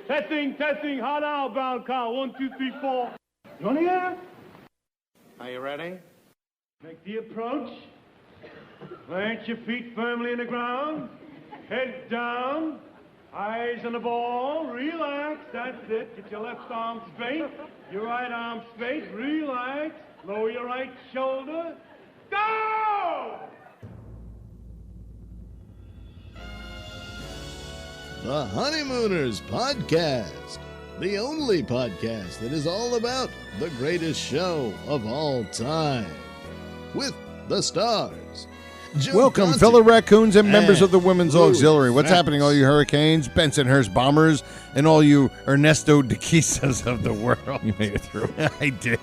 Testing, hot outbound call. 1, 2, 3, 4. You want to hear? Are you ready? Make the approach. Plant your feet firmly in the ground. Head down. Eyes on the ball. Relax. That's it. Get your left arm straight. Your right arm straight. Relax. Lower your right shoulder. Go! The Honeymooners Podcast, the only podcast that is all about the greatest show of all time, with the stars. Joe Welcome, Conti fellow raccoons and members of the Women's Louis Auxiliary. What's Fats. happening, all you Hurricanes, Bensonhurst Bombers, and all you Ernesto de Quisas of the world? You made it through. I did.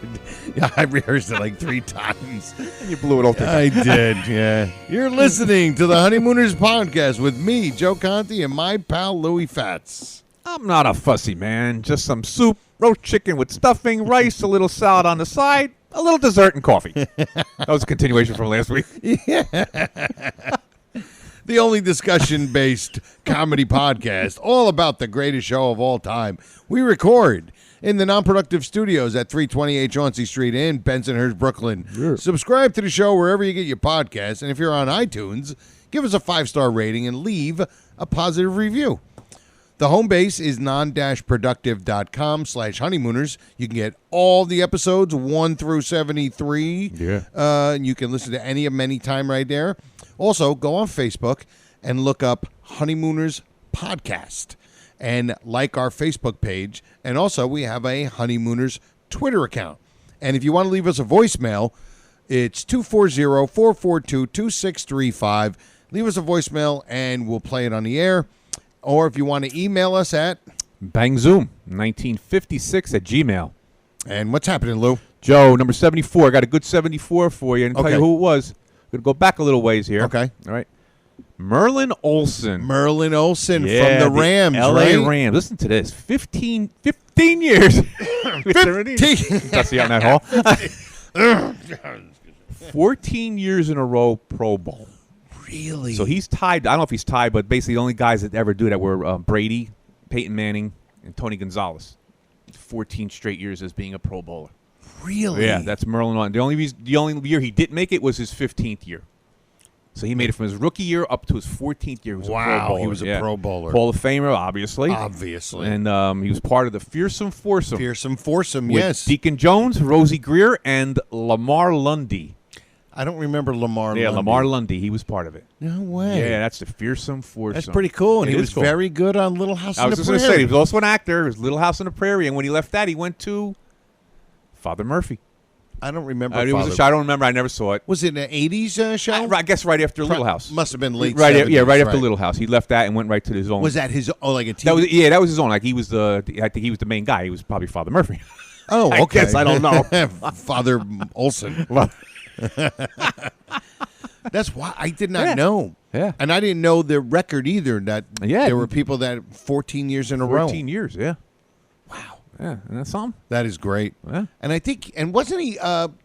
Yeah, I rehearsed it like 3 times. And you blew it all through. I did, yeah. You're listening to the Honeymooners Podcast with me, Joe Conti, and my pal Louis Fats. I'm not a fussy man. Just some soup, roast chicken with stuffing, rice, a little salad on the side, a little dessert, and coffee. That was a continuation from last week. Yeah. The only discussion-based comedy podcast, all about the greatest show of all time. We record in the Non-Productive Studios at 328 Chauncey Street in Bensonhurst, Brooklyn. Yeah. Subscribe to the show wherever you get your podcasts, and if you're on iTunes, give us a 5-star rating and leave a positive review. The home base is Non-Productive.com/honeymooners. You can get all the episodes 1 through 73. Yeah. And you can listen to any of them anytime right there. Also, go on Facebook and look up Honeymooners Podcast and like our Facebook page. And also, we have a Honeymooners Twitter account. And if you want to leave us a voicemail, it's 240-442-2635. Leave us a voicemail and we'll play it on the air. Or if you want to email us at... BangZoom1956 at Gmail. And what's happening, Lou? Joe, number 74. I got a good 74 for you. And tell Okay. you who it was. Going to go back a little ways here. Okay. All right. Merlin Olsen. Merlin Olsen Yeah, from the Rams, L.A. right? Rams. Listen to this. 15 years. 15. That's the on that hall. 14 years in a row Pro Bowl. Really? So he's tied. I don't know if he's tied, but basically the only guys that ever do that were Brady, Peyton Manning, and Tony Gonzalez. 14 straight years as being a Pro Bowler. Really? Yeah, that's Merlin on. The only year he didn't make it was his 15th year. So he made it from his rookie year up to his 14th year. He was a Pro Bowler. He was a Pro Bowler. Hall of Famer, obviously. Obviously. And he was part of the Fearsome Foursome. Fearsome Foursome, with yes. Deacon Jones, Rosie Greer, and Lamar Lundy. I don't remember Lamar Yeah, Lundy. Lamar Lundy. He was part of it. No way. Yeah, that's the Fearsome Foursome. That's pretty cool. And It he is was cool. very good on Little House I on was the just going to Prairie. say, he was also an actor. It was Little House on the Prairie. And when he left that, he went to Father Murphy. I don't remember. It was a show. I don't remember. I never saw it. Was it an 80s show? I guess right after Little House. Must have been late Right, 70s, right after Little House. He left that and went right to his own. Was that his, like a TV? That was his own. Like he was I think he was the main guy. He was probably Father Murphy. Oh, I okay. guess, I don't know. Father Olsen. That's why I did not know. Yeah. And I didn't know the record either, that Yeah. there were people that 14 years in a row. 14 years, yeah. Wow. Yeah, and that's something. That is great. Yeah. And I think, and wasn't he,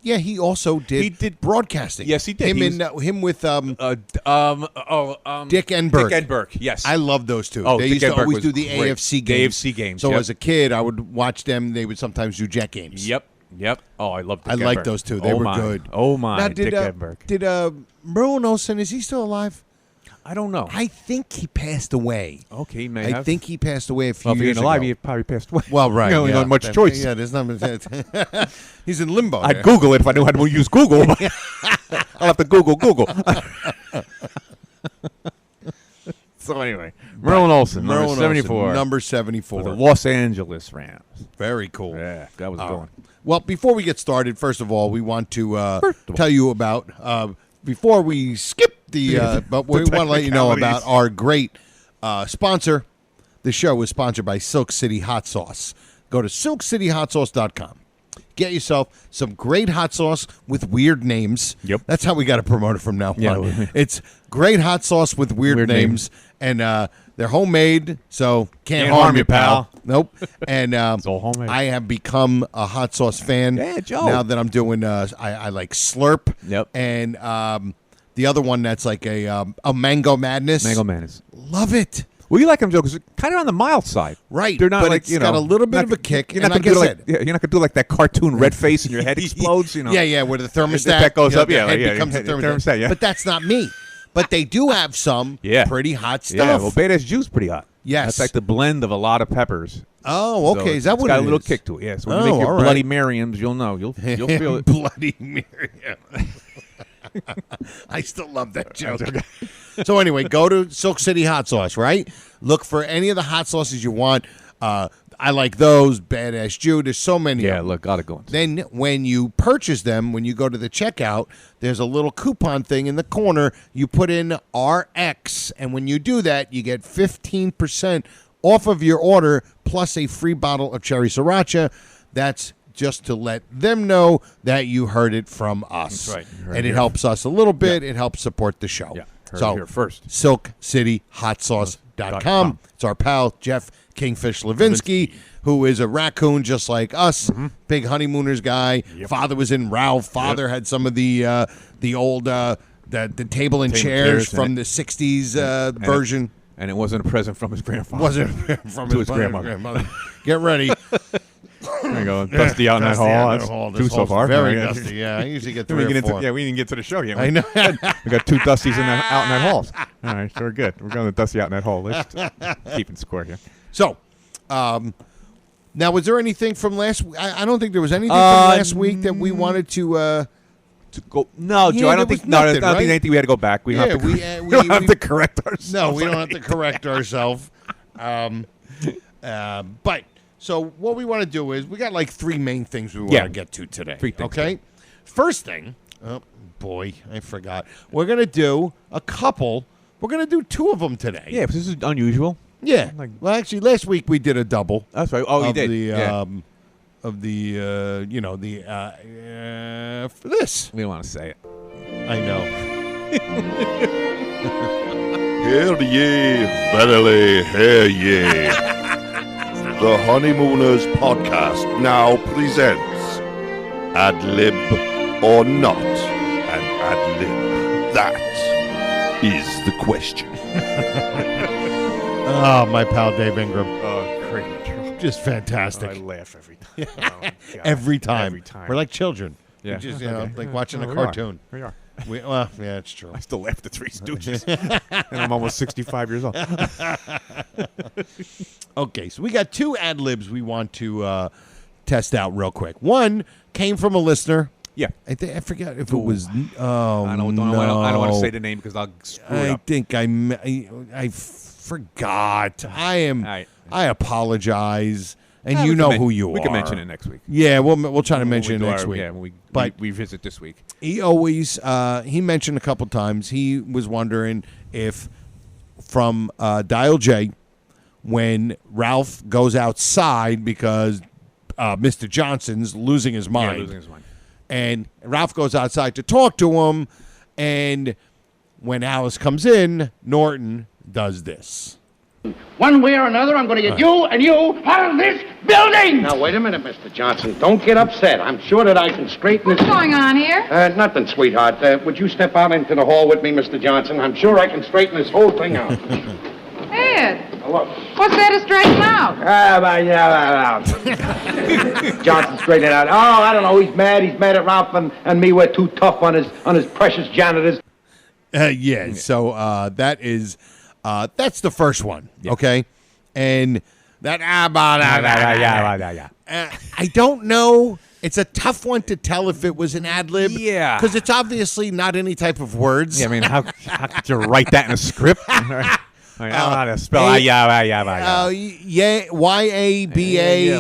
he also did, He did- broadcasting. Yes, he did. Him, He him with Dick Dick Enberg. Dick Enberg, yes. I love those two. Oh, they Dick used to Enberg always was do the great. AFC The games. AFC games, So yep. as a kid, I would watch them. They would sometimes do Jet games. Yep. Oh, I love Dick I Enberg. like those two. They were my. good. Oh, my. Now, Dick Enberg. Did Merlin Olsen, is he still alive? I don't know. I think he passed away. Okay, he may I have. think he passed away a few Well, if he years ain't alive, ago. he probably passed away. Well, right. You know, yeah. not much choice. Yeah, there's not. He's in limbo. I'd there. Google it if I knew how to use Google. I'll have to Google. So anyway, Merlin Olsen, number 74. Number 74. For the Los Angeles Rams. Very cool. Yeah, that was going. Well, before we get started, first of all, we want to tell you about, before we skip but we want to let you know about our great sponsor. The show is sponsored by Silk City Hot Sauce. Go to silkcityhotsauce.com. Get yourself some great hot sauce with weird names. Yep. That's how we got to promote it from now Yeah. on. It's great hot sauce with weird names. And they're homemade, so can't harm you, pal. Nope. And all homemade. I have become a hot sauce fan. Yeah, Joe. Now that I'm doing, I like Slurp. Yep. And the other one that's like a Mango Madness. Mango Madness. Love it. Well, you like them, Joe, because kind of on the mild side. Right. They're not but like, it's got a little bit of a kick. You're not going to do you're not gonna do like that cartoon red face and your head explodes. Yeah, where the thermostat that goes up. the Yeah, head yeah, becomes yeah, a thermostat. yeah. But that's not me. But they do have some pretty hot stuff. Yeah, well, Beta Juice pretty hot. Yes. That's like the blend of a lot of peppers. Oh, okay. So is that it's what got it a little is? kick to it? Yeah. So when you make your all Bloody right. Miriams, you'll know. You'll feel it. Bloody Miriam. I still love that joke. So anyway, go to Silk City Hot Sauce, right? Look for any of the hot sauces you want. I like those. Badass Jew. There's so many. Yeah, of them. look, gotta go. Then when you purchase them, when you go to the checkout, there's a little coupon thing in the corner. You put in RX, and when you do that, you get 15% off of your order plus a free bottle of cherry sriracha. That's just to let them know that you heard it from us. That's right. And it helps us a little bit. It helps support the show. Yeah. Heard So it here first. SilkCityHotSauce.com. It's our pal, Jeff Kingfish Levinsky, who is a raccoon just like us. Big Honeymooners guy. Father was in Ralph. Father had some of the old the table and chairs from the 60s version. And it wasn't a present from his grandfather. Wasn't from his grandmother. Get ready. There you go. Dusty out in that hall. That's two so far. Very dusty. Yeah, I usually get 3 or 4. Yeah, we didn't get to the show yet. I know. We got 2 Dusties out in that halls. All right, so we're good. We're going to Dusty out in that hall. Let's keeping score here. So, now was there anything from last week? I don't think there was anything from last week that we wanted to go. No, Joe, I don't think. No, I don't think anything we had to go back. We don't have to. We don't have to correct ourselves. No, we don't have to correct ourselves. But so what we want to do is we got like 3 main things we want to get to today. 3 things. Okay. First thing. Oh boy, I forgot. We're gonna do a couple. We're gonna do 2 of them today. Yeah, because this is unusual. Yeah. Well, actually, last week we did a double. That's right. Oh, you did. For this. We don't want to say it. I know. Hear ye, verily hear ye. The Honeymooners podcast now presents Ad Lib or Not an Ad Lib. That is the question. Oh, my pal Dave Ingram. Oh, great. Just fantastic. I laugh every time. Oh, God. Every time. Every time. We're like children. Yeah. We just, Okay. like watching a We cartoon. We are. Well, yeah, it's true. I still laugh at the Three Stooges. And I'm almost 65 years old. Okay, so we got 2 ad libs we want to test out real quick. One came from a listener. Yeah. I forget if it was. Oh, I don't want to say the name because I'll screw it I up. think I forgot. I apologize, and you know who you are. We can mention it next week. Yeah, we'll try to mention it next week. Yeah, when we visit this week. He always he mentioned a couple times he was wondering if from Dial J when Ralph goes outside because Mr. Johnson's losing his mind. Yeah, losing his mind. And Ralph goes outside to talk to him, and when Alice comes in, Norton does this. One way or another, I'm going to get you and you out of this building! Now, wait a minute, Mr. Johnson. Don't get upset. I'm sure that I can straighten this... What's going on here? Nothing, sweetheart. Would you step out into the hall with me, Mr. Johnson? I'm sure I can straighten this whole thing out. Ed, Look. what's there to straighten out? Johnson straightened it out. Oh, I don't know. He's mad. He's mad at Ralph and me. We're too tough on his precious janitors. Yeah, so that is... that's the first one, okay? And that... I don't know. It's a tough one to tell if it was an ad-lib. Yeah. Because it's obviously not any type of words. Yeah, I mean, how could you write that in a script? I don't know how to spell yeah, Y-A-B-A.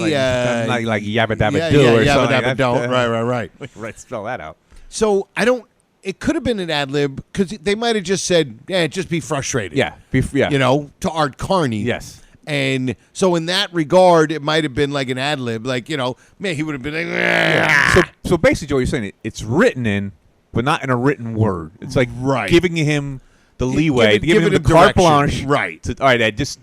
like yabba dabba do yeah, or yabba something. dabba don't. Right. Right, spell that out. So I don't... It could have been an ad-lib because they might have just said, just be frustrated. Yeah. You know, to Art Carney. Yes. And so in that regard, it might have been like an ad-lib. Like, you know, man, he would have been like, Yeah. So basically, Joe, you're saying it's written in, but not in a written word. It's like giving him the leeway, give him it the a carte direction. blanche. Right. To, all right, Ed, just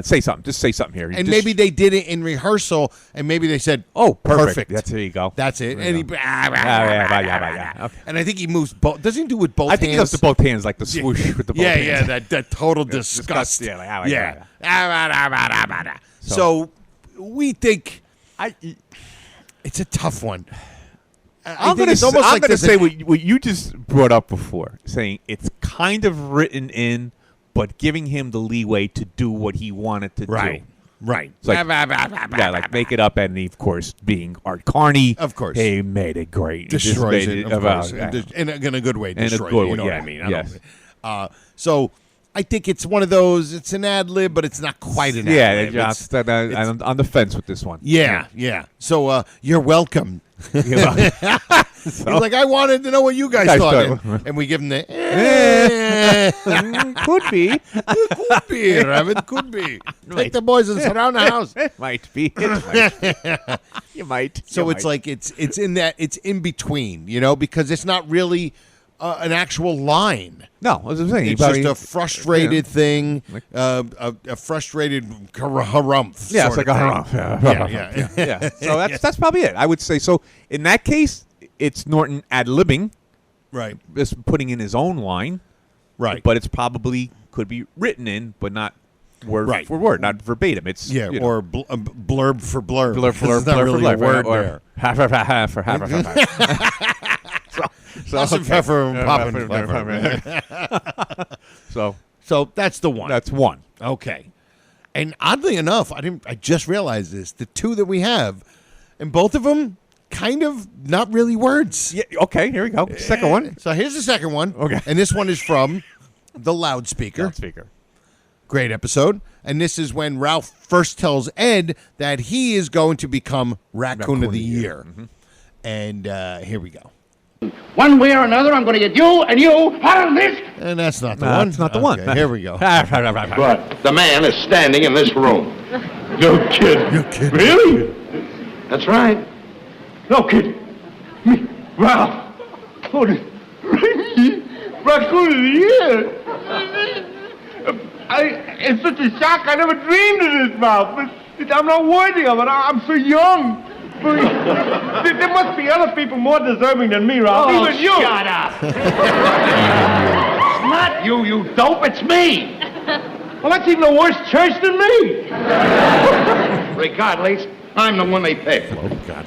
say something. Just say something here. And maybe they did it in rehearsal, and maybe they said, "Oh, perfect. perfect. There you go. That's it." There And you he, go. Yeah. Okay. and I think he moves both. Doesn't he do it with both hands? I think he does to both hands, like the swoosh with the both hands. Yeah, that total disgust. Yeah, So we think it's a tough one. I'm going to say what you just brought up before, saying it's kind of written in, but giving him the leeway to do what he wanted to do. Right. It's like, like make it up, and of course, being Art Carney, of course, he made it great. Destroys it, of course. In a good way. Destroys it. You know what I mean? Yes. So I think it's one of those. It's an ad lib, but it's not quite an ad lib. I'm on the fence with this one. Yeah. So you're welcome. He's like, I wanted to know what you guys thought, and we give him the could be, Rabbit, could be. Take the boys and surround the house. Might be. You might. So it's like it's in that it's in between, because it's not really an actual line. No, as I'm saying, it's just a frustrated thing, a frustrated harumph. Yeah, it's like a harumph. Yeah. So that's probably it. I would say so. In that case, it's Norton ad-libbing, right? Just putting in his own line, right? But it's probably could be written in, but not word for word, not verbatim. It's or blurb for blurb. Blurb for blurb. Not really a word or there. Half. So pepper popping. So that's the one. That's one. Okay. And oddly enough, I just realized this. The two that we have, and both of them kind of not really words. Yeah. Okay. Here we go. Second one. So here's the second one. Okay. And this one is from The Loudspeaker. Great episode. And this is when Ralph first tells Ed that he is going to become Raccoon of the Year. Mm-hmm. And here we go. One way or another, I'm going to get you and you out of this. And that's not the one. That's not the one. Here we go. But The man is standing in this room. No kidding. Really? That's right. No kidding. Me, Ralph. Raccoon of the Year. It's such a shock. I never dreamed of this, Ralph. I'm not worthy of it. I'm so young. There must be other people more deserving than me, Ralph. Even you. Shut up. It's not you, you dope. It's me. Well, that's even a worse church than me. Regardless, I'm the one they picked. Oh, God.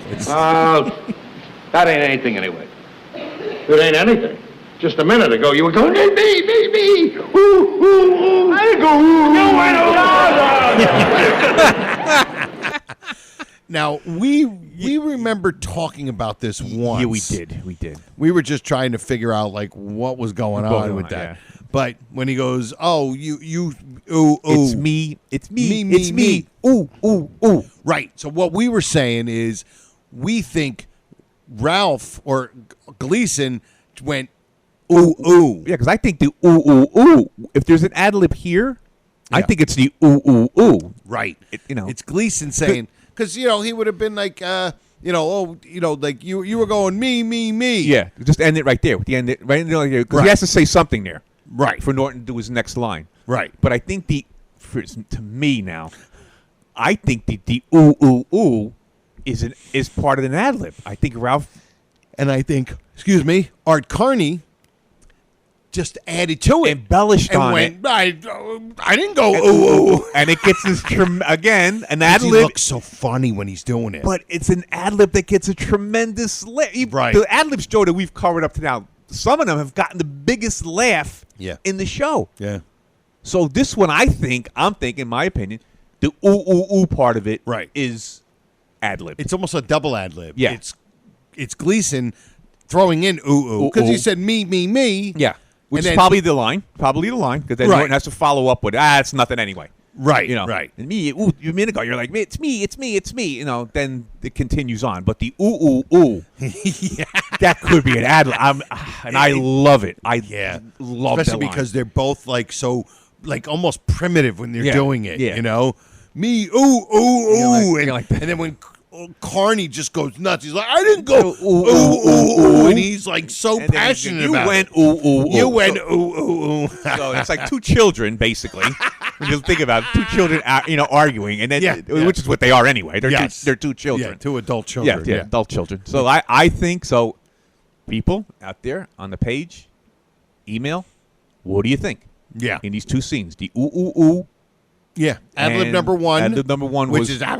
That ain't anything anyway. It ain't anything. Just a minute ago, you were going, me. Ooh, ooh, ooh. I didn't go, ooh. Now, we remember talking about this once. Yeah, we did. We were just trying to figure out, like, what was going on with that. Yeah. But when he goes, oh, you, ooh, ooh. It's me. It's me. Ooh, ooh, ooh. Right. So what we were saying is we think Ralph or Gleason went, ooh, ooh. Yeah, because I think the ooh, ooh, ooh, if there's an ad lib here, I think it's the ooh, ooh, ooh. Right. It's Gleason saying, because, he would have been like, like you were going, me. Yeah, just end it right there. With the end, right there, because he has to say something there. Right. For Norton to do his next line. Right. But I think to me now, I think the ooh, ooh, ooh is part of an ad lib. I think Ralph. And I think, Art Carney just added to it. Embellished and on went, it. I didn't go, ooh, ooh. And it gets this, again, an ad He lib. looks so funny when he's doing it. But it's an ad lib that gets a tremendous laugh. Right. The ad libs, Joe, that we've covered up to now, some of them have gotten the biggest laugh in the show. Yeah. So this one, I'm thinking, in my opinion, the ooh, ooh, ooh part of it is ad lib. It's almost a double ad lib. Yeah. It's Gleason throwing in ooh, ooh. Because he said me. Yeah. Which is then, probably the line. Because then Norton has to follow up with, it's nothing anyway. Right, right. And me, ooh, a minute ago, you're like, it's me. Then it continues on. But the ooh, ooh, ooh, that could be an ad lib. And I love it. I love especially that line. because they're both so almost primitive when they're doing it. Yeah. Me, ooh, ooh, ooh. Like that. And then when Carney just goes nuts. He's like, I didn't go ooh, and he's like so And then passionate you about went it. ooh. You went So- ooh. So it's like two children, basically. When you think about it, two children, arguing, and then which is what they are anyway. They're two children. Yeah, two adult children. Yeah, adult children. So I think so. People out there on the page, email. What do you think? Yeah. In these two scenes, the ooh. Yeah. Ad lib And number one. ad lib number one which was- is Yeah.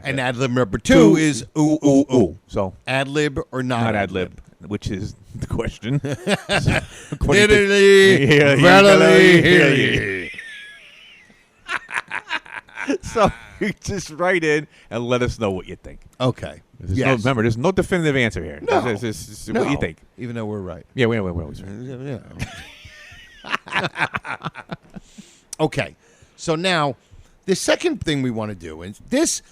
and ad lib number two is ooh. So Ad lib or not ad lib, which is the question. Verily, hear ye. So you just write in and let us know what you think. Okay. Remember, there's no definitive answer here. No. It's what you think. Even though we're right. Yeah, we're always right. Okay. So now, the second thing we want to do is this.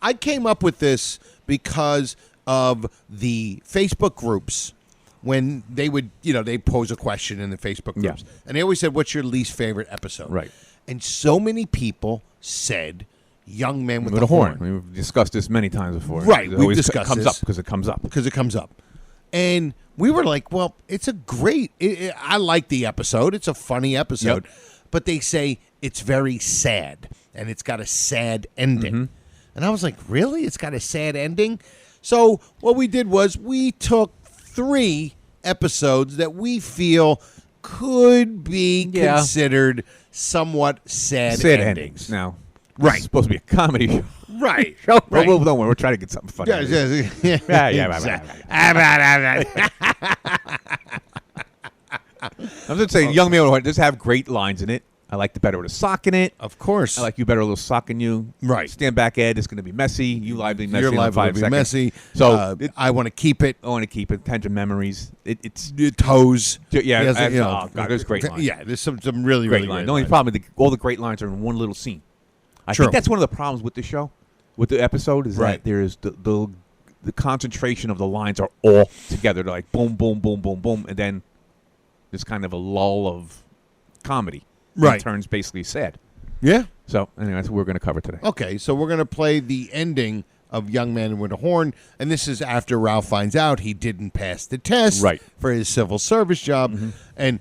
I came up with this because of the Facebook groups when they would, they pose a question in the Facebook groups, and they always said, "What's your least favorite episode?" Right. And so many people said, "Young Man with a a Horn." We've discussed this many times before. Right, It we've always discussed comes this. up because it comes up. Because it comes up. And we were like, well, it's a great, I like the episode. It's a funny episode. Yep. But they say it's very sad, and it's got a sad ending. Mm-hmm. And I was like, really? It's got a sad ending? So what we did was we took 3 episodes that we feel could be considered somewhat sad endings. Now, Right. It's supposed to be a comedy show. Right. Well, Right. don't worry. We're trying to get something funny. Yeah, I'm just saying, Young Man with a Horn does have great lines in it. I like the Better with a Sock in it. Of course. I like You Better a Little Sock in You. Right. Stand Back, Ed. It's going to be messy. You lively messy. Your in life 5 will be seconds. messy. So I want to keep it. I want to keep it. Tender Memories. It's Toes. yeah. Yes, oh God, there's great lines. Yeah, there's some really Great really line. great The only lines. problem is all the great lines are in one little scene. I True. think that's one of the problems with the show, with the episode, is Right. that there's the concentration of the lines are all together. They're like boom, boom, boom, boom, boom, and then there's kind of a lull of comedy. Right. It turns basically sad. Yeah. So anyway, that's what we're going to cover today. Okay, so we're going to play the ending of Young Man with a Horn, and this is after Ralph finds out he didn't pass the test Right. for his civil service job. And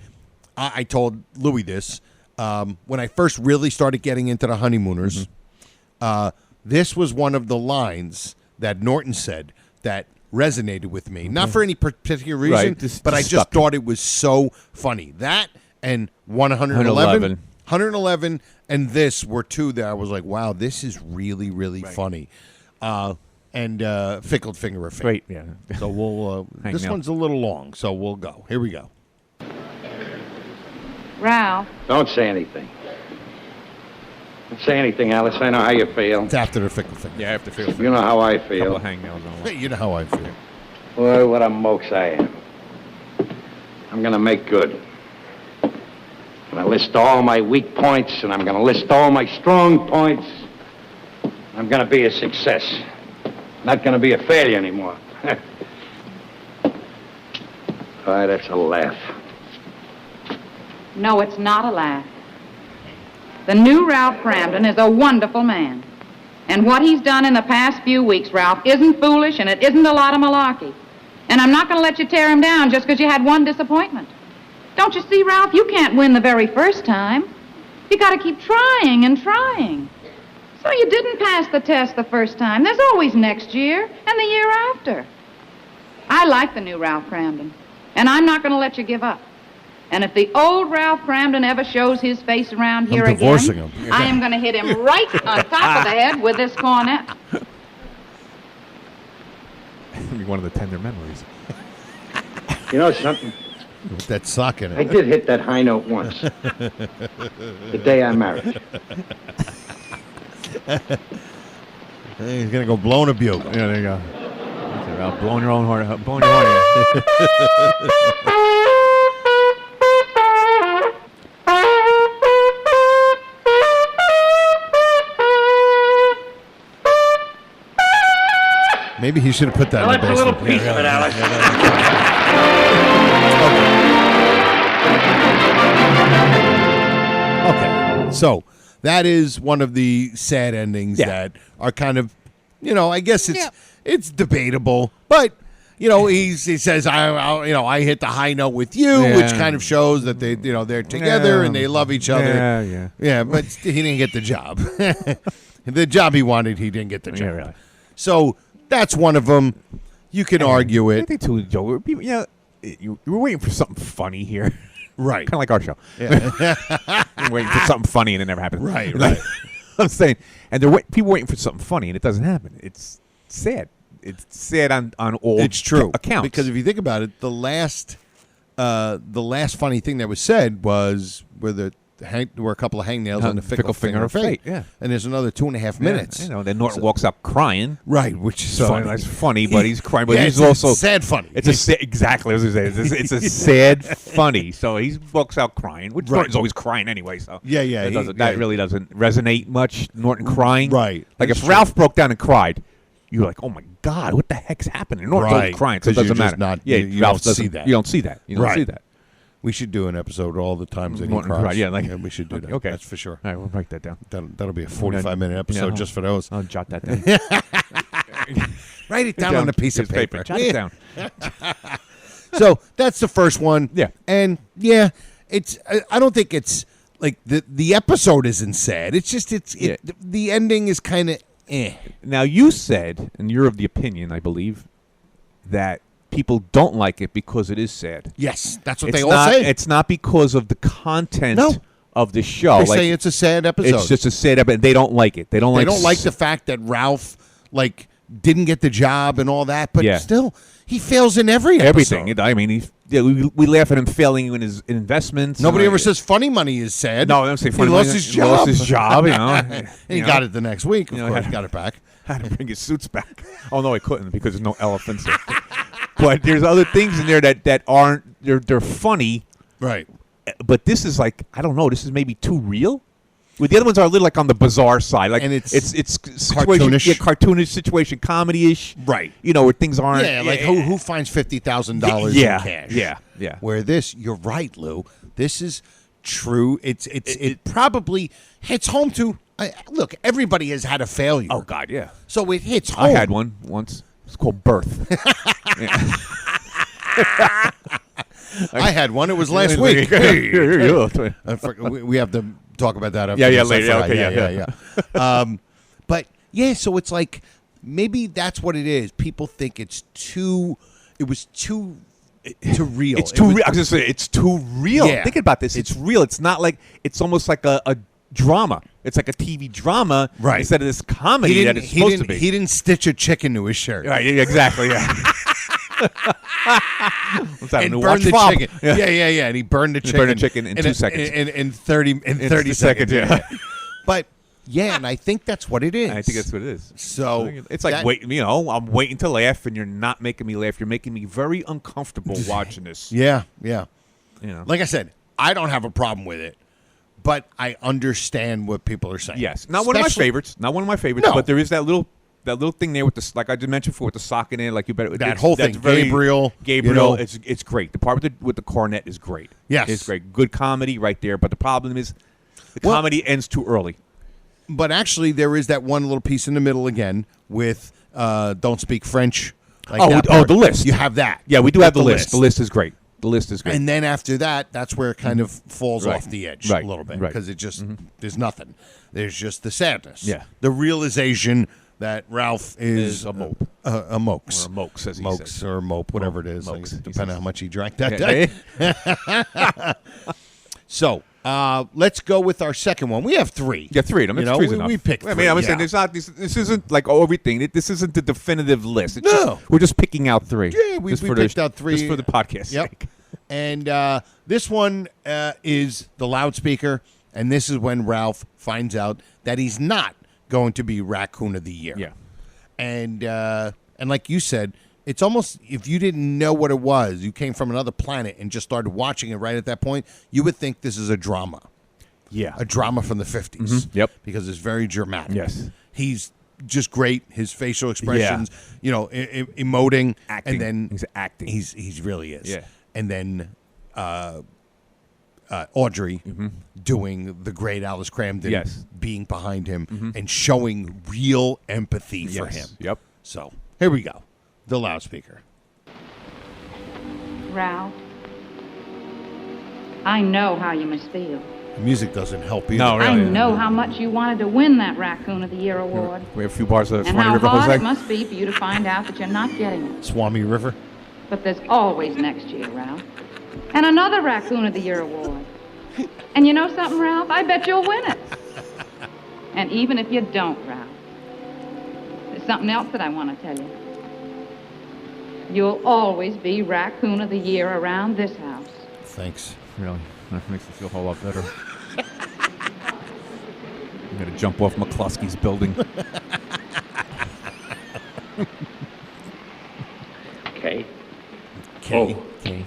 I told Louis this when I first really started getting into the Honeymooners. This was one of the lines that Norton said that resonated with me. Not for any particular reason, Right, just but I just stuck. thought it was so funny. That and 111. 111 and this were 2 that I was like, wow, this is really, really funny. And Fickled Finger of Fate. Great, yeah. So we'll, Hang this now. one's a little long, so we'll go. Here we go. Ralph, Don't say anything. Don't say anything, Alice. I know how you feel. It's after the Fickled Finger. Yeah, I have to feel You know how I couple feel. of hangnails on one. You know how I feel. Boy, what a mokes I am. I'm gonna make good. I'm gonna list all my weak points, and I'm gonna list all my strong points. I'm gonna be a success. Not gonna be a failure anymore. All right, that's a laugh. no, it's not a laugh. The new Ralph Cramden is a wonderful man. And what he's done in the past few weeks, Ralph, isn't foolish and it isn't a lot of malarkey. And I'm not going to let you tear him down just because you had one disappointment. Don't you see, Ralph, you can't win the very first time. You got to keep trying and trying. So you didn't pass the test the first time. There's always next year and the year after. I like the new Ralph Cramden, and I'm not going to let you give up. And if the old Ralph Cramden ever shows his face around here divorcing again, him. I am going to hit him right on top of the head with this cornet. Be one of the tender memories. You know something? With that sock in I it. did hit that high note once. The day I married. He's going to go blowing a bugle. Yeah, there you go. That's it, Ralph. Blowing your own horn. Blowing your horn. Maybe he should have put that Well, in the that's a basement. little piece of it, Alice. Okay, so that is one of the sad endings Yeah. that are kind of I guess it's debatable, but he says I hit the high note with you, which kind of shows that they they're together and they love each other. Yeah, but he didn't get the job. The job he wanted, he didn't get the job. Yeah, really. So that's one of them. You can argue it. I think too, Joe. You were waiting for something funny here. Right. Kind of like our show. Yeah. You're waiting for something funny and it never happens. Right. I'm saying, and people waiting for something funny and it doesn't happen. It's sad. It's sad on all accounts. Because if you think about it, the last funny thing that was said was where there were a couple of hangnails on the fickle finger of fate. Yeah. And there's another 2.5 minutes. Then Norton walks out crying. Right, which is funny. That's funny, but he's crying. But he's it's also sad funny. Exactly. I was going to say it's a sad funny. So he walks out crying, which Norton's always crying anyway. So that really doesn't resonate much. Norton crying, right? Like if Ralph broke down and cried, you're like, oh my God, what the heck's happening? Norton's always crying, so it doesn't matter. You Ralph don't see that. You don't see that. You don't see that. We should do an episode all the times that Norton he cries. cried, yeah, we should do that. Okay. That's for sure. All right, we'll write that down. That'll be a 45-minute episode just for those. I'll jot that down. Write it down on a piece of paper. Jot it down. So that's the first one. Yeah. And it's. I don't think it's like the episode isn't sad. It's just the ending is kind of eh. Now you said, and you're of the opinion, I believe, that people don't like it because it is sad. Yes, that's what they all say. It's not because of the content of the show. They say it's a sad episode. It's just a sad episode. They don't like it. They don't like the fact that Ralph didn't get the job and all that, but still he fails in everything. I mean, we laugh at him failing in his investments. Nobody ever says funny money is sad. No, they don't say funny money. He lost his job. And he got it the next week. Of course, he got it back. Had to bring his suits back. Oh no, he couldn't because there's no elephants there. But there's other things in there that aren't. They're funny, right? But this is like, I don't know. This is maybe too real. Well, the other ones are a little like on the bizarre side, like and it's cartoonish, cartoonish situation, comedy-ish, right? Where things aren't. Yeah, like who finds $50,000 in cash? Yeah. Where you're right, Lou. This is true. It probably hits home to. Look, everybody has had a failure. Oh God, yeah. So it hits home. I had one once. It's called birth. I had one. It was last week. We have to talk about that. After later. Okay, yeah. But so it's like maybe that's what it is. People think it's too. It was too real. It's too real. I was just saying, it's too real. Yeah. Think about this. It's real. It's not like it's almost like a drama. It's like a TV drama instead of this comedy that it's supposed to be. He didn't stitch a chicken to his shirt. Right, exactly, yeah. And burned the chicken. Yeah. And he burned the chicken. He burned the chicken in 2 seconds. In 30 seconds, yeah. But and I think that's what it is. I think that's what it is. So it's like I'm waiting to laugh, and you're not making me laugh. You're making me very uncomfortable watching this. Yeah. Like I said, I don't have a problem with it. But I understand what people are saying. Yes, not one of my favorites. Not one of my favorites. No. But there is that little thing there with the, like I just mentioned before, with the sock in it. Like you better that whole thing. Gabriel, it's great. The part with the cornet is great. Yes, it's great. Good comedy right there. But the problem is, the comedy ends too early. But actually, there is that one little piece in the middle again with "Don't Speak French." The list. You have that. Yeah, we do have the list. The list is great. The list is great. And then after that, that's where it kind of falls off the edge a little bit because it just there's nothing. There's just the sadness. Yeah, the realization that Ralph is a mope, a mokes, or a mokes, as he says, or a mope, whatever it is, mokes, depending on how much he drank that day. So let's go with our second one. We have three. Yeah, three of them. Three's enough. We picked three. I mean, I'm saying it's not. This isn't like everything. This isn't the definitive list. It's no, we're just picking out three. Yeah, we picked out three just for the podcast. Yep. Sake. And this one is the loudspeaker, and this is when Ralph finds out that he's not going to be Raccoon of the Year. Yeah. And like you said, it's almost, if you didn't know what it was, you came from another planet and just started watching it right at that point, you would think this is a drama. Yeah. A drama from the 50s. Mm-hmm. Yep. Because it's very dramatic. Yes. He's just great. His facial expressions, emoting. Acting. And then he's acting. He's really is. Yeah. And then Audrey doing the great Alice Cramden, Yes. being behind him and showing real empathy for him. Yep. So here we go, the loudspeaker. Ralph, I know how you must feel. The music doesn't help either. No, really. I know how much you wanted to win that Raccoon of the Year award. We have a few bars of And Swanee how River hard Jose. it must be for you to find out that you're not getting it. Swami River. But there's always next year, Ralph. And another Raccoon of the Year award. And you know something, Ralph? I bet you'll win it. And even if you don't, Ralph, there's something else that I want to tell you. You'll always be Raccoon of the Year around this house. Thanks. Really? That makes me feel a whole lot better. I'm going to jump off McCluskey's building. Okay. Okay. Okay.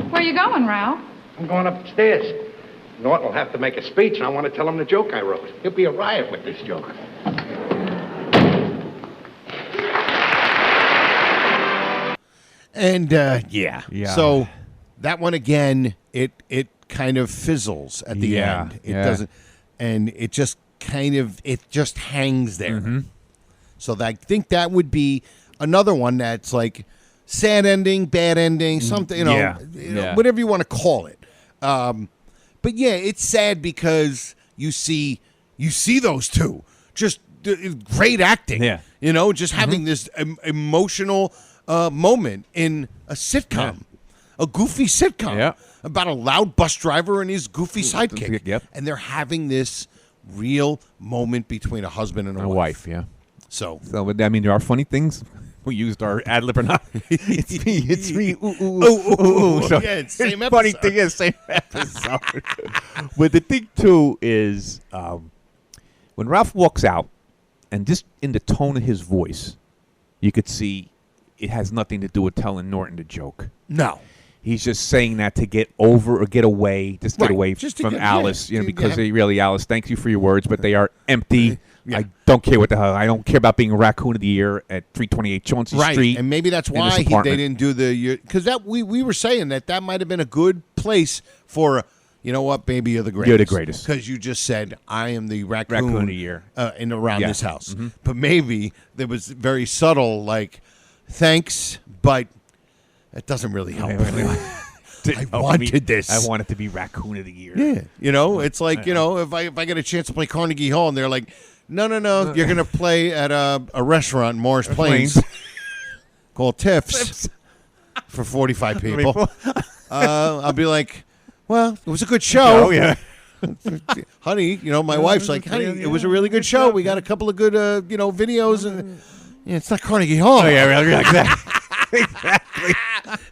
Where you going, Ralph? I'm going upstairs. Norton will have to make a speech, and I want to tell him the joke I wrote. He'll be a riot with this joke. And yeah. Yeah. So that one again, it kind of fizzles at the Yeah, end. It yeah. doesn't, and it just hangs there. So I think that would be another one that's like sad ending, bad ending, something, Yeah. whatever you want to call it. But yeah, it's sad because you see those two just great acting. Yeah. Just having this emotional moment in a sitcom, a goofy sitcom Yeah. about a loud bus driver and his goofy sidekick. Yep. And they're having this real moment between a husband and a My wife. wife, yeah. So So, I mean, there are funny things. We used our ad lib or not. It's me. Ooh, ooh, ooh, ooh, ooh. So, Yeah, it's same funny episode. thing is, same episode. But the thing, too, is when Ralph walks out, and just in the tone of his voice, you could see it has nothing to do with telling Norton the joke. no. He's just saying that to get over or get away, just get Right. away Just to from get- Alice, yeah, because yeah. they really, Alice, thank you for your words, but they are empty. Yeah. I don't care what the hell. I don't care about being a Raccoon of the Year at 328 Chauncey Right, Street. and maybe that's in this why they apartment. didn't do the because that we were saying that might have been a good place for you know what, baby, you're the greatest. You're the greatest. Because you just said I am the raccoon, Raccoon of the Year. in around Yeah. this house. But maybe there was very subtle, like thanks, but it doesn't really help. I wanted this. I wanted to be Raccoon of the Year. Yeah, it's like if I get a chance to play Carnegie Hall, and they're like, no, you're gonna play at a restaurant in Morris Plains called Tiff's for 45 people. I'll be like, well, it was a good show. Oh, yeah. Honey, my wife's like, honey, it was a really good show. We got a couple of good, videos, and it's not Carnegie Hall. Oh, yeah, really, exactly.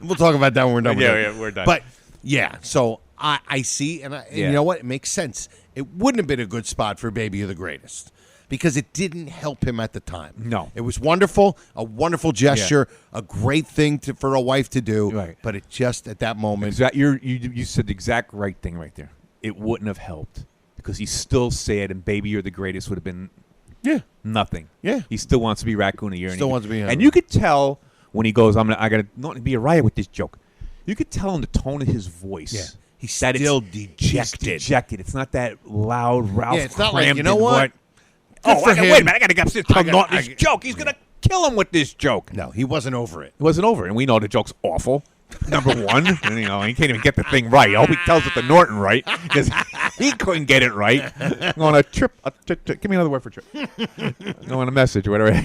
We'll talk about that when we're done. with it. Yeah, we're done. But yeah, so I see, and you know what? It makes sense. It wouldn't have been a good spot for Baby You're the Greatest because it didn't help him at the time. No. It was wonderful, a wonderful gesture, a great thing for a wife to do. Right. But it just at that moment. You said the exact right thing right there. It wouldn't have helped because he's still sad, and Baby You're the Greatest would have been nothing. Yeah. He still wants to be Raccoon of the Year. Still wants to be him. And you could tell when he goes, I gotta not be a riot with this joke. You could tell in the tone of his voice. Yeah. He's that still he's dejected. dejected. It's not that loud Ralph. Yeah, it's not like, Cramden you know what? Oh, for wait a him. minute! I gotta get upstairs. Tell Norton this joke. He's gonna kill him with this joke. No, he wasn't over it. It wasn't over, and we know the joke's awful. Number one, and, he can't even get the thing right. I hope he tells it to Norton right because he couldn't get it right. Go on a trip. Give me another word for trip. Go on a message or whatever.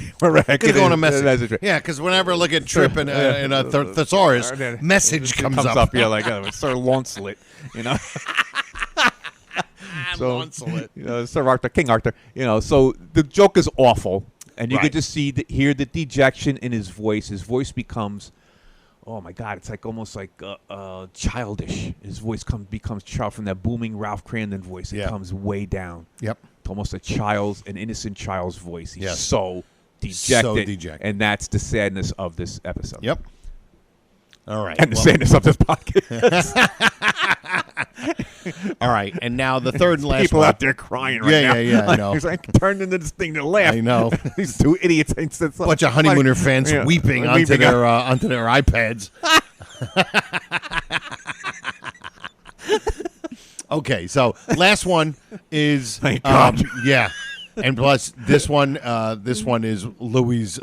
Could go on a message. Yeah, because whenever I look at Trip in a thesaurus, message comes up. Yeah, like Sir Launcelot, So, Sir Arthur, King Arthur. So the joke is awful, and you Right. could just hear the dejection in his voice. His voice becomes, oh my God, it's like almost like childish. His voice becomes child from that booming Ralph Cramden voice. It comes way down. Yep. To almost an innocent child's voice. He's Yes. so dejected. So dejected. And that's the sadness of this episode. Yep. All right. And the sadness of this podcast. All right, and now the third and last People one. out there crying right now. Yeah, I know. He's like turned into this thing to laugh. I know. These two idiots. Bunch of Honeymooner fans weeping onto their iPads. Okay, so last one is Thank God. yeah. And plus, this one is Louis'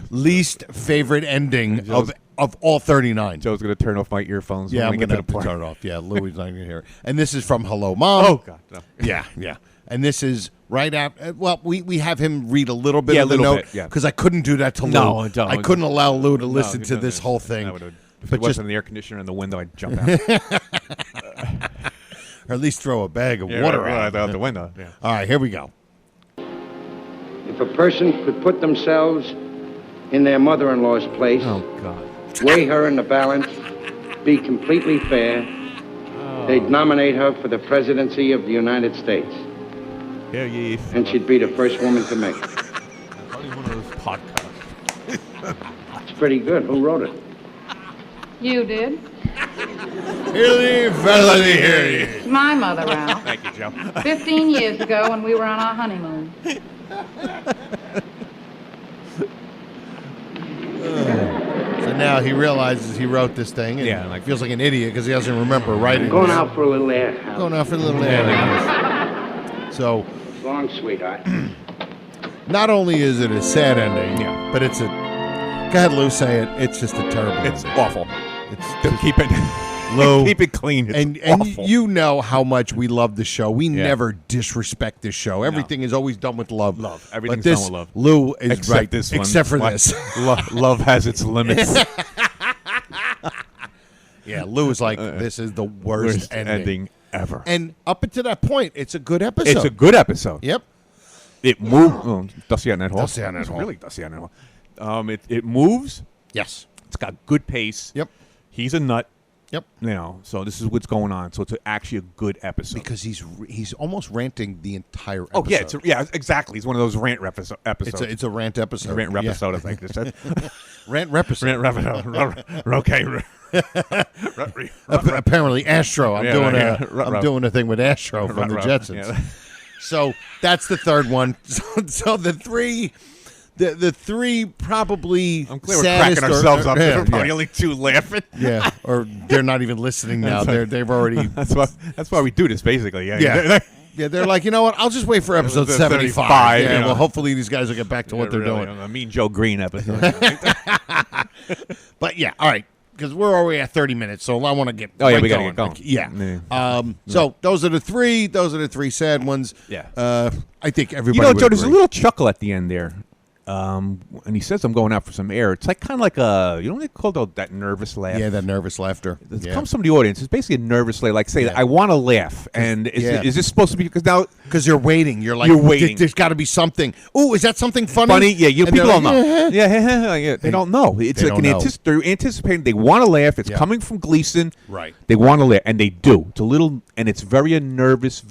least favorite ending of all 39. Joe's going to turn off my earphones. Yeah, I'm when we going to get to the point. turn it off. Yeah, Louis' not going to hear it. And this is from Hello, Mom. Oh, God. No. Yeah. And this is right after. Well, we have him read a little bit Yeah, of the a little note bit, yeah. because I couldn't do that to Lou. No, don't. I couldn't allow Lou to listen No, to this whole thing. If it wasn't the air conditioner in the window, I'd jump out. Or at least throw a bag of water out the window. Yeah. All right, here we go. If a person could put themselves in their mother-in-law's place, Oh, God. weigh her in the balance, be completely fair, they'd nominate her for the presidency of the United States. Yeah, yeah. And she'd be the first woman to make it. Honeymooners podcast. It's pretty good. Who wrote it? You did. It's my mother, Ralph. Thank you, Joe. 15 years ago when we were on our honeymoon. So now he realizes he wrote this thing and feels like an idiot because he doesn't remember writing I'm going this. out for a little air. Going out for a little air. So, So long, sweetheart. not only is it a sad ending, but it's a. Go ahead, Lou, say it. It's just a terrible. It's ending. awful. It's To keep it, Lou, keep it clean. It's and awful. you know how much we love the show. We never disrespect this show. Everything is always done with love. Love. But Everything's this, done with love. Lou is Except right. this one. Except for Why- this. Love has its limits. Yeah, Lou is like, this is the worst ending ever. And up until that point, it's a good episode. It's a good episode. Yep. It moves. Oh, dusty on that hole. Dusty on that hole. Really dusty on that hole. It moves. Yes. It's got good pace. Yep. He's a nut. Yep. You know, so this is what's going on. So it's actually a good episode. Because he's almost ranting the entire episode. Oh yeah, exactly. It's one of those rant episodes. It's a rant episode. A rant episode, I think they said. Rant episode. Rant episode. Okay. Apparently, Astro. I'm Yeah, doing a thing with Astro from the Jetsons. Yeah. So that's the third one. So the three probably. I'm clear we're saddest cracking ourselves up. Yeah, We're probably only two laughing. yeah, or they're not even listening now. They've already. That's why we do this basically. Yeah. Yeah, they're like, you know what? I'll just wait for episode 75. Yeah, you know. well, hopefully these guys will get back to what they're doing. A Mean Joe Green episode. But yeah, all right, because we're already at 30 minutes, so I want to get. Oh yeah, right we gotta get going. Yeah. So those are the three. Those are the three sad ones. Yeah. I think everybody. You know, would Joe, there's a agree. little chuckle at the end there. And he says, I'm going out for some air. It's like kind of like you know what they call that nervous laugh? Yeah, that nervous laughter. It comes from the audience. It's basically a nervous laugh. Like, say, I want to laugh. And is this supposed to be, because now. Because you're waiting. You're like, You're waiting. There's got to be something. Ooh, is that something funny? Funny? Yeah, And people they're don't like, know. Yeah, they don't know. It's they like don't know. they're anticipating. They want to laugh. It's Yeah. coming from Gleason. Right. They want to laugh, and they do. It's a little, and it's very nervous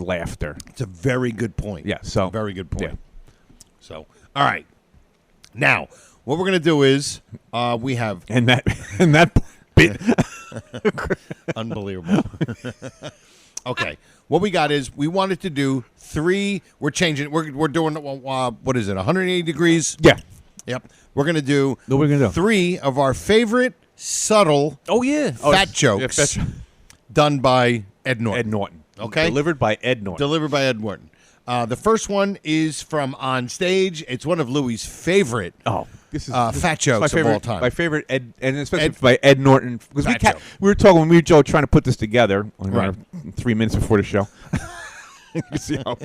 laughter. It's a very good point. Yeah, so. Very good point. Yeah. So, all right. Now, what we're going to do is we have. And that bit. Unbelievable. Okay. What we got is we wanted to do three. We're changing. We're doing, what is it, 180 degrees? Yeah. Yep. We're going to do What we're gonna do? three of our favorite subtle fat jokes done by Ed Norton. Ed Norton. Okay. Delivered by Ed Norton. Delivered by Ed Norton. The first one is from On Stage. It's one of Louis' favorite this is fat jokes my favorite, of all time. My favorite Ed, and especially by Ed Norton, because Fat we were talking when we were Joe trying to put this together. Right. 3 minutes before the show. You see how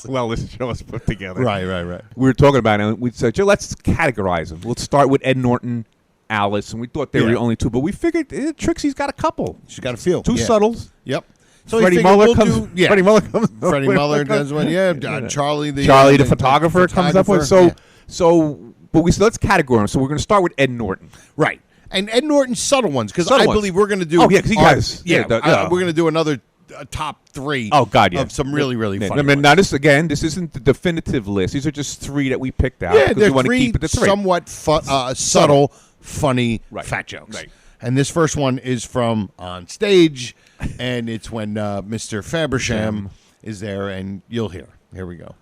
well this show is put together. Right. We were talking about it, and we said, Joe, let's categorize them. Let's start with Ed Norton, Alice, and we thought they were the only two, but we figured Trixie's got a couple. She's got a feel. Two subtles. Yep. So Freddie Muller comes. Freddie Muller comes. Freddie Muller does one. Yeah. Charlie the photographer comes up with. But we said let's categorize them. So we're going to start with Ed Norton. Right. And Ed Norton's subtle ones, because Subtle I ones. believe we're going to do. Oh, yeah, 'cause he has. Yeah. Yeah. We're going to do another top three. Oh God, yeah. Of some really funny. I mean, now this isn't the definitive list. These are just three that we picked out. Yeah, because they're we want to three keep it to three. somewhat subtle, funny fat jokes. Right. And this first one is from On Stage, and it's when Mr. Fabersham is there, and you'll hear. Here we go.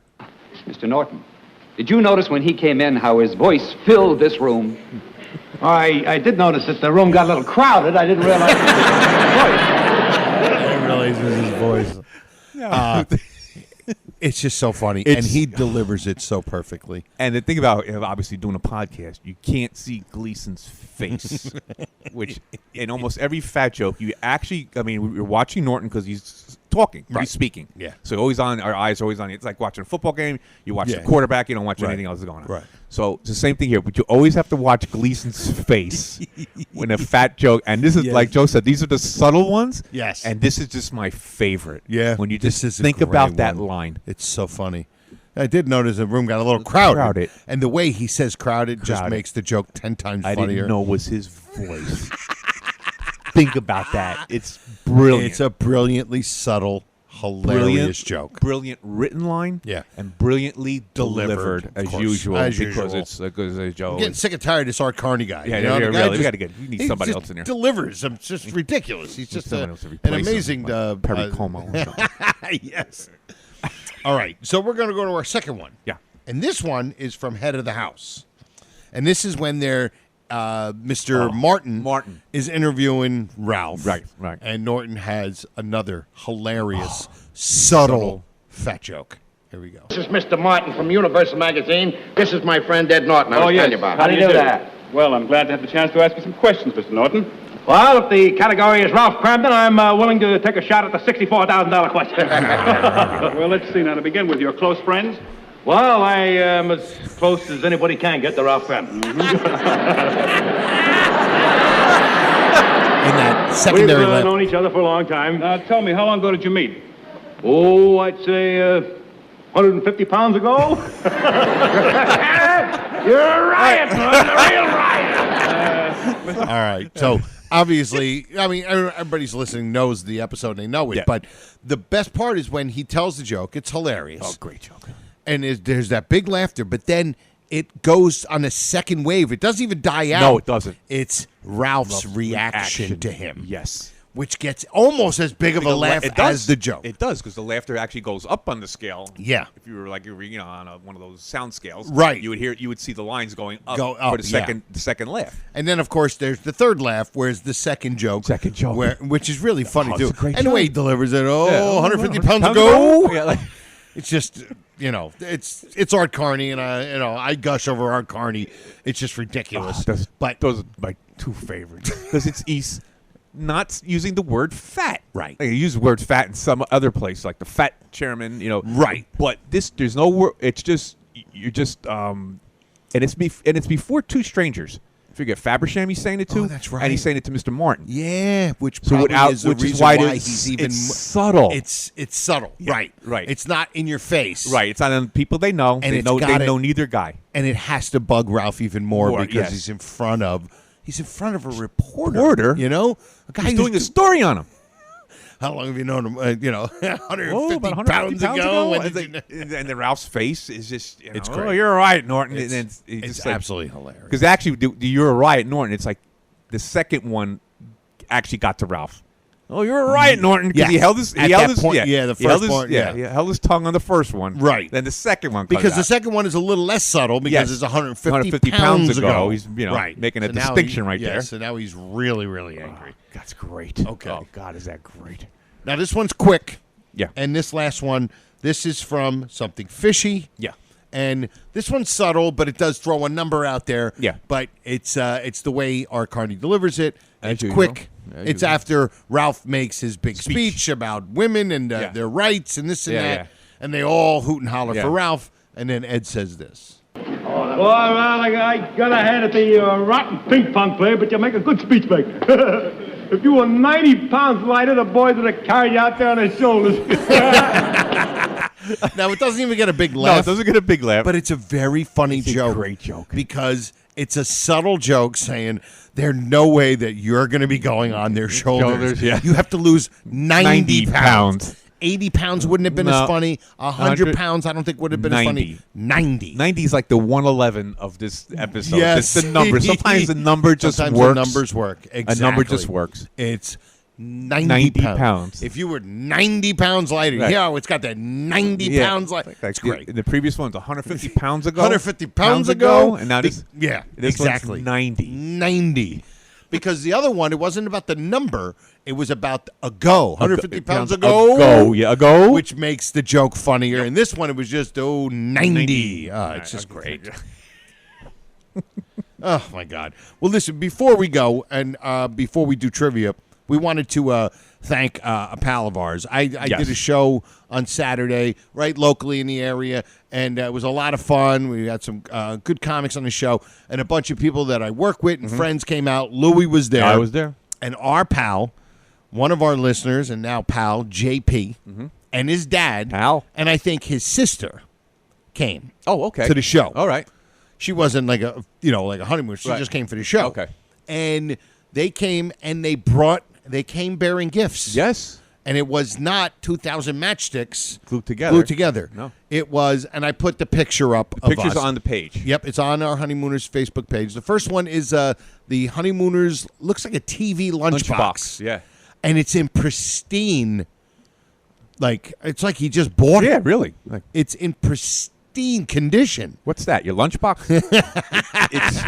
Mr. Norton, did you notice when he came in how his voice filled this room? I did notice that the room got a little crowded. I didn't realize. I didn't really raises his voice. It's just so funny, and he delivers it so perfectly. And the thing about obviously doing a podcast, you can't see Gleason's face, which in almost every fat joke, you actually, I mean, we're watching Norton because he's talking, he's speaking. Yeah. So always on, our eyes are always on. It's like watching a football game. You watch the quarterback, you don't watch anything else that's going on. Right. So it's the same thing here, but you always have to watch Gleason's face when a fat joke. And this is like Joe said, these are the subtle ones. Yes. And this is just my favorite. Yeah. When you just this is a think great about that one. line. It's so funny. I did notice the room got a little crowded. And the way he says crowded just makes the joke 10 times funnier. I didn't know it was his voice. Think about that. It's brilliant. It's a brilliantly subtle, hilarious joke. Brilliant written line. Yeah. And brilliantly delivered of as course, usual. as because usual. it's a good joke. I'm getting sick and tired of this Art Carney guy. Yeah, you know? really. We need somebody else in there. Delivers. It's just ridiculous. He's just Someone else to an replace him, amazing. like Perry Como. Yes. All right. So we're going to go to our second one. Yeah. And this one is from Head of the House. And this is when they're Mr. Martin is interviewing Ralph. Right. And Norton has another hilarious, subtle fat joke. Here we go. This is Mr. Martin from Universal Magazine. This is my friend Ed Norton. I was telling you about. How do you do that? Well, I'm glad to have the chance to ask you some questions, Mr. Norton. Well, if the category is Ralph Cramden, I'm willing to take a shot at the $64,000 question. Well, let's see. Now, to begin with, your close friends? Well, I am as close as anybody can get to Ralph Cramden. In that secondary We've level. known each other for a long time. Now, tell me, how long ago did you meet? Oh, I'd say 150 pounds ago. You're a riot, man, a real riot. All right. So obviously, I mean, everybody's listening knows the episode and they know it. Yeah. But the best part is when he tells the joke. It's hilarious. Oh, great joke. And there's that big laughter, but then it goes on a second wave. It doesn't even die out. No, it doesn't. It's Ralph's reaction to him. Yes. Which gets almost as big of a laugh as the joke. It does, because the laughter actually goes up on the scale. Yeah. If you were on one of those sound scales, Right. You would see the lines going up, Go for the second laugh. And then, of course, there's the third laugh, where's the second joke. Which is really funny, too. It's a great And the way he joke. delivers it, 150 150 pounds ago. Yeah, It's just, it's Art Carney, and I gush over Art Carney. It's just ridiculous. those are my two favorites, because he's not using the word fat. Right. Like, he used the word fat in some other place, like the fat chairman, Right. But there's no word. It's just, you're just, and it's before two strangers. I forget, Fabersham saying it to. Oh, that's right. And he's saying it to Mr. Martin. Yeah, which So probably is the which is reason why why he's even it's subtle. It's subtle, Yeah, right. It's not in your face, Right. It's not on people they know. And they it's know got they it- know neither guy. and it has to bug Ralph even more because yes. he's in front of a reporter. A guy He's who's doing a story on him. How long have you known him? 150 about 150 pounds ago. When And, did you and then Ralph's face is just, It's oh, great. you're right, Norton. It's, and then he's it's just like, absolutely hilarious. because actually, you're right, Norton. It's like the second one actually got to Ralph. Oh, you're right, Norton. Because he Yes. held his, At that point, yeah, the he held first his, one, he held his tongue on the first one. Right. Then the second one comes Because the out. second one is a little less subtle because Yes. it's 150 pounds ago. ago. He's right. making a So now distinction right there. So now he's really, really angry. That's great. Okay. Oh God, is that great? Now this one's quick. Yeah. And this last one, this is from Something Fishy. Yeah. And this one's subtle, but it does throw a number out there. Yeah. But it's the way Art Carney delivers it. As It's usual. quick. As It's usual. after Ralph makes his big speech about women and their rights and this and Yeah, that. yeah. And they all hoot and holler Yeah. for Ralph. And then Ed says this. Well, I gotta hand it to you, a rotten ping pong player, but you make a good speech maker. If you were 90 pounds lighter, the boys would have carried you out there on their shoulders. Now, it doesn't even get a big No, laugh. it doesn't get a big laugh. But it's a very funny joke. A great joke. Because it's a subtle joke saying there's no way that you're going to be going on their shoulders. Yeah. You have to lose 90 pounds. 80 pounds wouldn't have been as No. funny. 100 pounds I don't think would have been as funny. 90. 90 is like the 111 of this episode. Yes. It's the number. Sometimes the number just Sometimes works. the numbers work. Exactly. A number just works. It's 90 pounds. If you were 90 pounds lighter, Right. yeah, it's got that 90 pounds lighter. It's great. The previous one's 150 pounds ago. 150 pounds ago. And now this, Yeah, this exactly. one's 90. 90. because the other one, it wasn't about the number. It was about a go. 150 pounds a go. A go, yeah, a go. Which makes the joke funnier. And this one, it was just, 90. It's just great. Oh, my God. Well, listen, before we go and before we do trivia, we wanted to thank a pal of ours. I did a show on Saturday right locally in the area, and it was a lot of fun. We had some good comics on the show, and a bunch of people that I work with and friends came out. Louie was there. I was there. And our pal, one of our listeners and now pal, JP, and his dad, Pal, and I think his sister came to the show. All right. She wasn't like a honeymoon. She just came for the show. Okay. And they came and they came bearing gifts. Yes. And it was not 2,000 matchsticks glued together. No. It was, and I put the picture up of Picture's us. on the page. Yep, it's on our Honeymooners Facebook page. The first one is the Honeymooners, looks like a TV lunchbox. Yeah. And it's in pristine, like, it's like he just bought it. Yeah, really. Like, it's in pristine condition. What's that? Your lunchbox?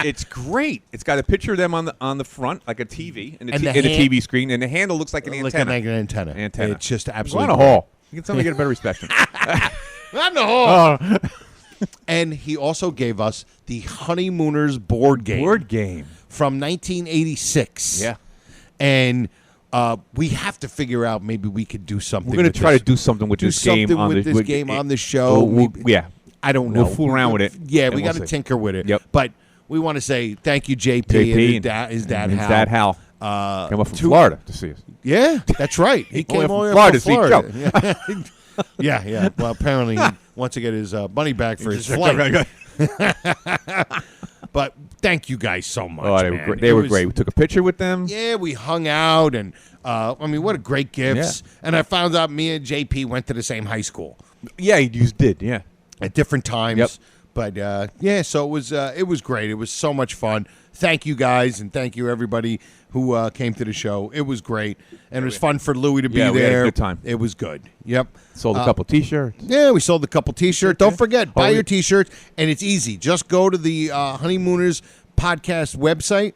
It's great. It's got a picture of them on the front, like a TV, and a TV screen, and the handle looks like an antenna. Like an antenna. It's just absolutely. Go in a hall. You can tell me get a better reception. Not in the hall. Oh. And he also gave us the Honeymooners board game. From 1986. Yeah. And we have to figure out maybe we could do something. We're going to try to do something with this game on the show. Yeah. I don't know. We'll fool around with it. Yeah, we got to tinker with it. Yep. But we want to say thank you, JP and his dad Hal. His dad Hal. Came up from Florida to see us. Yeah, that's right. He came all the way Florida from Florida. to see Joe. Yeah. Well, apparently he wants to get his money back for his flight. But thank you guys so much. Oh, they were great. We took a picture with them. Yeah, we hung out, and what a great gifts. Yeah. And I found out me and JP went to the same high school. Yeah, you did. Yeah, at different times. Yep. But so it was great. It was so much fun. Thank you guys, and thank you everybody who came to the show. It was great, and it was fun for Louie to be there. We had a good time. It was good. Yep. Sold a couple T-shirts. Yeah, we sold a couple T-shirts. Don't forget, buy your T-shirts, and it's easy. Just go to the Honeymooners podcast website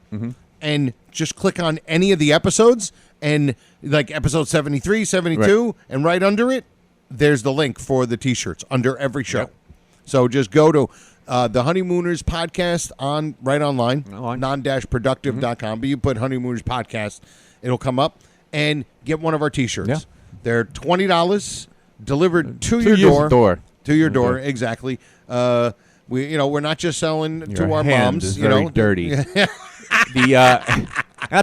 and just click on any of the episodes, and like episode 73, 72, and right under it, there's the link for the T-shirts under every show. Yep. So just go to the Honeymooners podcast right online, Non-Productive.com. But you put Honeymooners podcast, it'll come up, and get one of our T-shirts. Yeah. They're $20 delivered to your door. To your door, exactly. We're not just selling to our moms. Is very dirty. I'll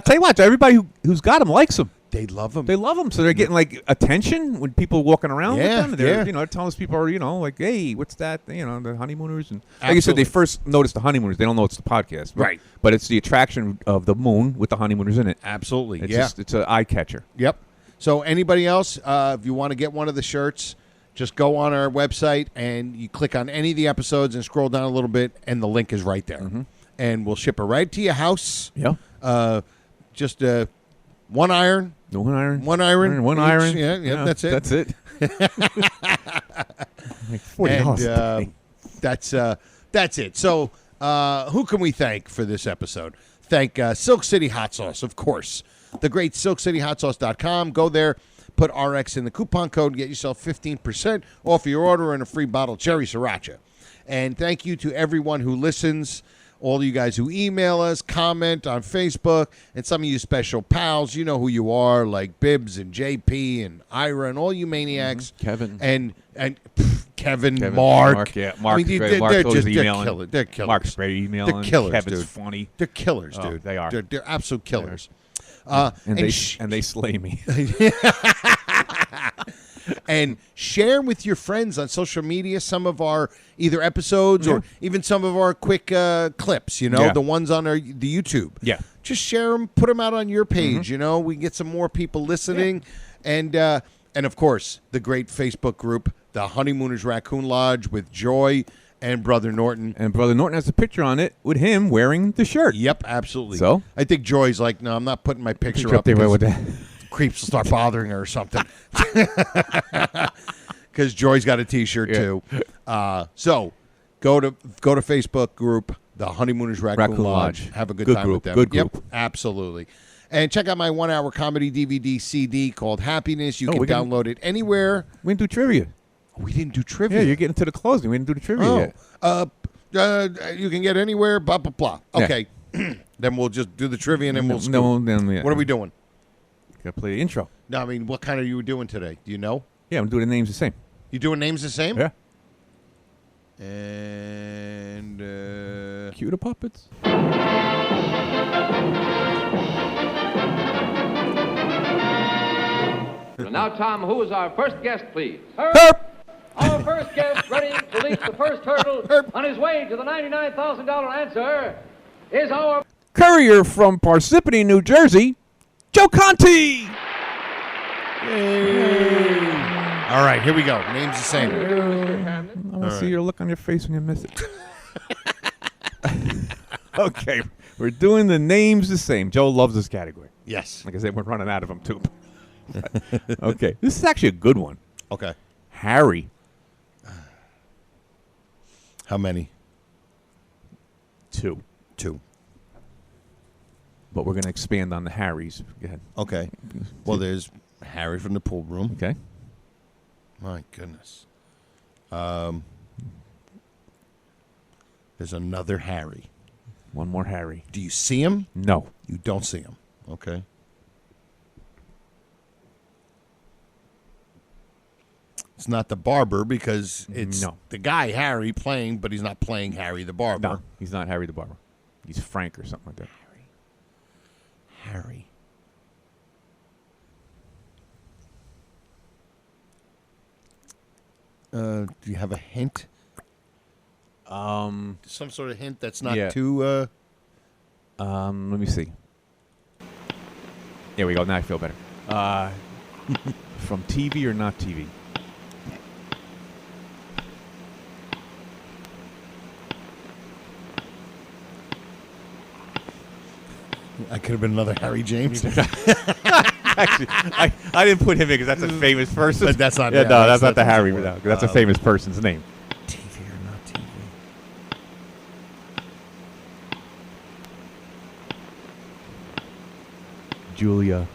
tell you what, everybody who's got them likes them. They love them. They love them, so they're getting like attention when people are walking around with them. They're, yeah. Telling us people are, like, hey, what's that? The Honeymooners, and like you said, they first notice the Honeymooners. They don't know it's the podcast, right? But it's the attraction of the moon with the Honeymooners in it. Absolutely, It's an eye catcher. Yep. So anybody else, if you want to get one of the shirts, just go on our website and you click on any of the episodes and scroll down a little bit, and the link is right there, and we'll ship it right to your house. Yeah. Just one iron. One iron. Yeah, that's it. That's it. Like $40. That's it. So who can we thank for this episode? Thank Silk City Hot Sauce, of course. The great SilkCityHotSauce.com. Go there, put RX in the coupon code, and get yourself 15% off your order and a free bottle of cherry sriracha. And thank you to everyone who listens. All you guys who email us, comment on Facebook, and some of you special pals, you know who you are, like Bibbs and JP and Ira and all you maniacs. Kevin. And Kevin, Mark. Yeah, Mark. They're killers. They're killers. Mark's great emailing. They're killers, Kevin's dude. Funny. They're killers, dude. They are. They're absolute killers. And they slay me. And share with your friends on social media some of our either episodes or even some of our quick clips, the ones on the YouTube. Yeah. Just share them, put them out on your page, we can get some more people listening. Yeah. And of course, the great Facebook group, the Honeymooners Raccoon Lodge with Joy and Brother Norton. And Brother Norton has a picture on it with him wearing the shirt. Yep, absolutely. So? I think Joy's like, no, I'm not putting my picture up there with that. Creeps will start bothering her or something. Because Joy's got a T-shirt too. So go to Facebook group, The Honeymooners Raccoon Lodge. Have a good time group, with them. Good group. Yep, absolutely. And check out my 1-hour comedy DVD CD called Happiness. You can download it anywhere. We didn't do trivia. We didn't do trivia. Yeah, you're getting to the closing. We didn't do the trivia yet. You can get anywhere, blah, blah, blah. Okay. Yeah. Then we'll just do the trivia and then we'll scoop. What are we doing? Got to play the intro. No, I mean, what kind are you doing today? Do you know? Yeah, I'm doing the names the same. You doing names the same? Yeah. And cue the puppets. And now, Tom, who is our first guest, please? Herb! Our first guest, ready to leap the first hurdle on his way to the $99,000 answer, is our courier from Parsippany, New Jersey, Joe Conti! Yay. All right, here we go. Names the same. I want to see your look on your face when you miss it. Okay, we're doing the names the same. Joe loves this category. Yes. Like I said, we're running out of them, too. Okay, this is actually a good one. Okay. Harry. How many? 2. But we're going to expand on the Harrys. Go ahead. Okay. Well, there's Harry from the pool room. Okay. My goodness. There's another Harry. One more Harry. Do you see him? No. You don't see him. Okay. It's not the barber because it's the guy Harry playing, but he's not playing Harry the barber. No, he's not Harry the barber. He's Frank or something like that. Harry. Do you have a hint? Some sort of hint that's not too. Let me see. There we go. Now I feel better. From TV or not TV? I could have been another Harry James. Actually, I didn't put him in because that's a famous person. But that's not. Yeah, no, that's not the Harry. No, that's a famous person's name. TV or not TV? Julia.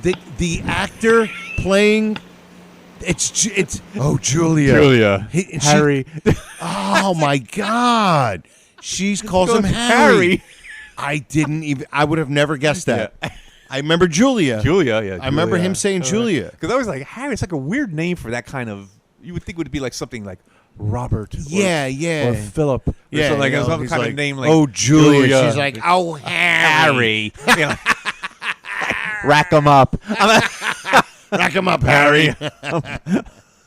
The actor playing. It's Julia. Julia. Harry. Oh my God. She calls him Harry. I would have never guessed that. Yeah. I remember Julia. I remember him saying Julia. Because I was like, Harry, it's like a weird name for that kind of, you would think it would be like something like Robert. Or Philip. Or something like some kind of name like, oh, Julia. She's like, oh, Harry. Rack him up. Rack him up, Harry.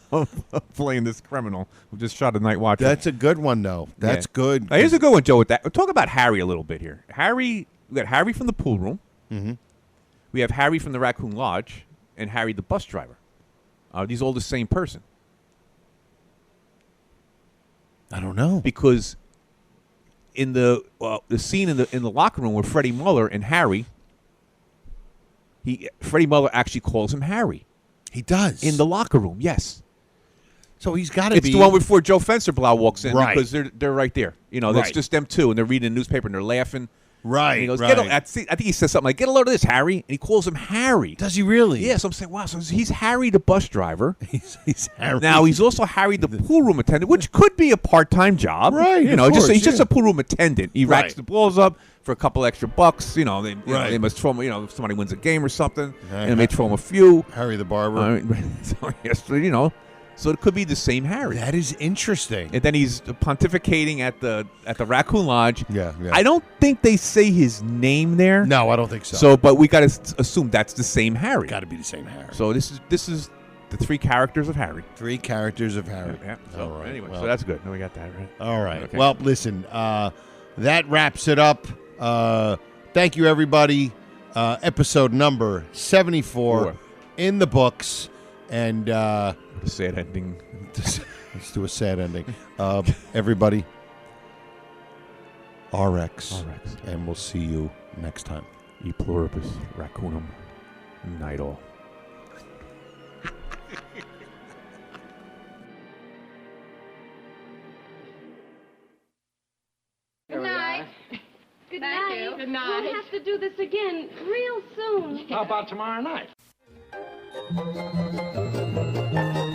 I'm playing this criminal who just shot a night watchman. That's a good one, though. That's good. Now, here's a good one, Joe. With that, we'll talk about Harry a little bit here. We got Harry from the pool room. Mm-hmm. We have Harry from the Raccoon Lodge and Harry the bus driver. Are these all the same person? I don't know. Because in the scene in the locker room with Freddie Muller and Harry, Freddie Muller actually calls him Harry. He does in the locker room. Yes. So he's got to be. It's the one before Joe Fencerblau walks in, right? Because they're right there. That's just them two, and they're reading the newspaper and they're laughing. Right. And he goes, right. I think he says something like, "Get a load of this, Harry," and he calls him Harry. Does he really? Yeah. So I'm saying, wow. So he's Harry the bus driver. he's Harry. Now he's also Harry the pool room attendant, which could be a part-time job. Right. He's just a pool room attendant. He racks the balls up for a couple extra bucks. They must throw him. If somebody wins a game or something, and they throw him a few. Harry the barber. So it could be the same Harry. That is interesting. And then he's pontificating at the Raccoon Lodge. Yeah. I don't think they say his name there. No, I don't think so. But we got to assume that's the same Harry. Got to be the same Harry. So this is the 3 characters of Harry. 3 characters of Harry. Yeah. So all right. Anyway, so that's good. No, we got that right. All right. Okay. Well, listen. That wraps it up. Thank you, everybody. Episode number 74 in the books. And a sad ending. Let's do a sad ending. Everybody, RX. And we'll see you next time. E pluribus raccoonum night all. Good Thank night. you. Good night. We'll have to do this again real soon. How about tomorrow night?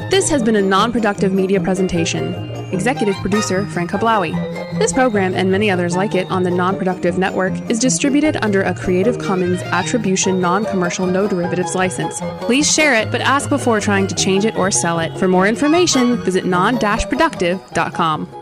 This has been a non-productive media presentation. Executive producer Frank Hablawi. This program and many others like it on the Non-Productive Network is distributed under a Creative Commons Attribution Non-Commercial No Derivatives license. Please share it, but ask before trying to change it or sell it. For more information, visit non-productive.com.